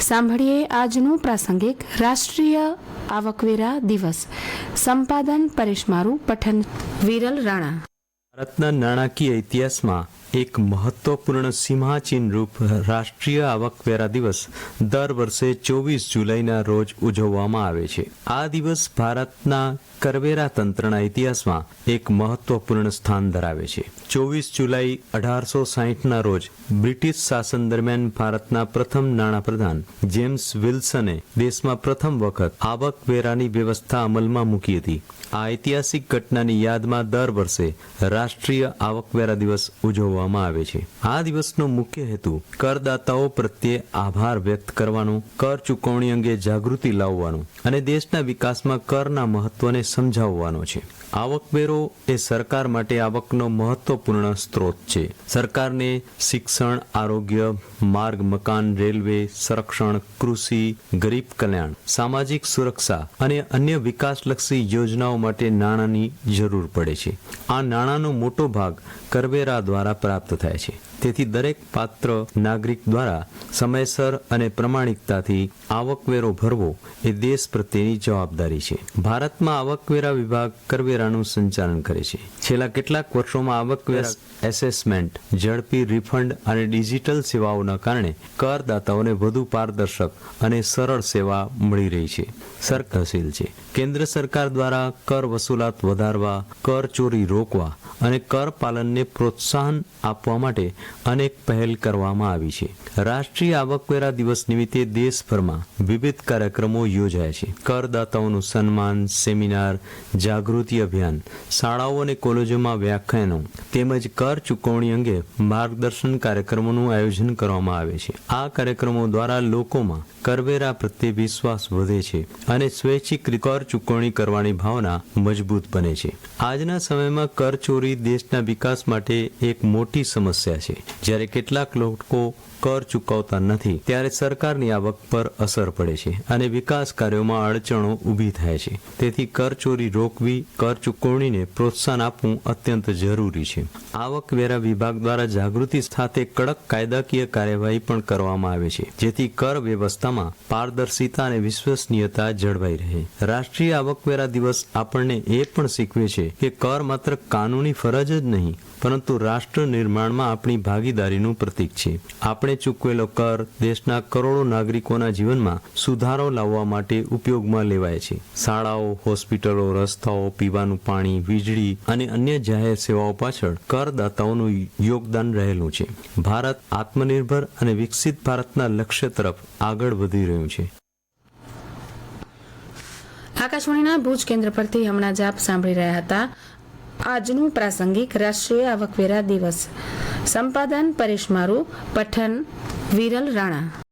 સાંભળીએ આજનું પ્રાસંગિક રાષ્ટ્રીય આવકવેરા દિવસ. સંપાદન પરેશ મારુ, પઠન વિરલ રાણા. ભારતના નાણાકીય ઇતિહાસમાં એક મહત્વપૂર્ણ સીમાચિહ્ન રૂપ રાષ્ટ્રીય આવકવેરા દિવસ દર વર્ષે 24 જુલાઈના રોજ ઉજવવામાં આવે છે. આ દિવસ ભારતના કરવેરા તંત્રના ઇતિહાસમાં એક મહત્વપૂર્ણ સ્થાન ધરાવે છે. 24 જુલાઈ 1860ના રોજ બ્રિટિશ શાસન દરમિયાન ભારતના પ્રથમ નાણાપ્રધાન જેમ્સ વિલ્સને દેશમાં પ્રથમ વખત આવકવેરાની વ્યવસ્થા અમલમાં મૂકી હતી. આ ઐતિહાસિક ઘટનાની યાદમાં દર વર્ષે રાષ્ટ્રીય આવકવેરા દિવસ ઉજવવામાં આવે છે. આ દિવસનો મુખ્ય હેતુ કરદાતાઓ પ્રત્યે આભાર વ્યક્ત કરવાનો, કર ચૂકવણી અંગે જાગૃતિ લાવવાનો અને દેશના વિકાસમાં કરના મહત્વને સમજાવવાનો છે. આવકવેરો એ સરકાર માટે આવકનો મહત્વપૂર્ણ સ્ત્રોત છે. સરકારને શિક્ષણ, આરોગ્ય, માર્ગ, મકાન, રેલવે, સંરક્ષણ, કૃષિ, ગરીબ કલ્યાણ, સામાજિક સુરક્ષા અને અન્ય વિકાસલક્ષી યોજનાઓ માટે નાણાંની જરૂર પડે છે. આ નાણાંનો મોટો ભાગ કરવેરા દ્વારા પ્રાપ્ત થાય છે. તેથી દરેક પાત્ર નાગરિક દ્વારા સમયસર અને પ્રમાણિકતાથી આવકવેરો ભરવો એ દેશ પ્રત્યેની જવાબદારી છે. ભારતમાં આવકવેરા વિભાગ કરવેરાનું સંચાલન કરે છે. છેલ્લા કેટલાક વર્ષોમાં આવકવેરા એસેસમેન્ટ, ઝડપી રિફંડ અને ડિજિટલ સેવાઓના કારણે કરદાતાઓને વધુ પારદર્શક અને સરળ સેવા મળી રહી છે. સરકારશીલ છે. કેન્દ્ર સરકાર દ્વારા કર વસૂલાત વધારવા, કર ચોરી રોકવા અને કર પાલનને પ્રોત્સાહન આપવા માટે અનેક પહેલ કરવામાં આવી છે. રાષ્ટ્રીય આવકવેરા દિવસ નિમિત્તે દેશભરમાં વિવિધ કાર્યક્રમો યોજાય છે. કરદાતાઓનું સન્માન, સેમિનાર, જાગૃતિ અભિયાન, શાળાઓ અને કોલેજોમાં વ્યાખ્યાનો તેમજ કર ચૂકવણી અંગે માર્ગદર્શન કાર્યક્રમોનું આયોજન કરવામાં આવે છે. આ કાર્યક્રમો દ્વારા લોકોમાં કરવેરા પ્રત્યે વિશ્વાસ વધે છે અને સ્વૈચ્છિક કર ચૂકવણી કરવાની ભાવના મજબૂત બને છે. આજના સમયમાં કરચોરી દેશના વિકાસ માટે એક મોટી સમસ્યા છે. જ્યારે કેટલાક લોકો કર ચૂકવતા નથી ત્યારે સરકારની આવક પર અસર પડે છે અને વિકાસ કાર્યોમાં અડચણો ઊભી થાય છે. તેથી કરચોરી રોકવી, કર ચૂકવણીને પ્રોત્સાહન આપવું અત્યંત જરૂરી છે. આવકવેરા વિભાગ દ્વારા જાગૃતિ સાથે કડક કાયદાકીય કાર્યવાહી પણ કરવામાં આવે છે, જેથી કર વ્યવસ્થામાં પારદર્શિતા અને વિશ્વસનીયતા જળવાઈ રહે. રાષ્ટ્રીય આવકવેરા દિવસ આપણને એ પણ શીખવે છે કે કર માત્ર કાનૂની ફરજ જ નહીં, પરંતુ રાષ્ટ્ર નિર્માણમાં આપણી ભાગીદારીનું પ્રતીક છે. આપણે ચૂકવેલો કર દેશના કરોડો નાગરિકોના જીવનમાં સુધારો લાવવા માટે ઉપયોગમાં લેવાય છે. શાળાઓ, હોસ્પિટલો, રસ્તાઓ, પીવાનું પાણી, વીજળી અને અન્ય જાહેર સેવાઓ પાછળ કરદાતાઓનું યોગદાન રહેલું છે. ભારત આત્મનિર્ભર અને વિકસિત ભારતના લક્ષ્ય તરફ આગળ વધી રહ્યું છે. આકાશવાણીના ભુજ કેન્દ્ર પરથી હમણાં જ આપ સાંભળી રહ્યા હતા આજનું પ્રાસંગિક રાષ્ટ્રીય આવકવેરા દિવસ. સંપાદન પરેશ મારુ, પઠન વિરલ રાણા.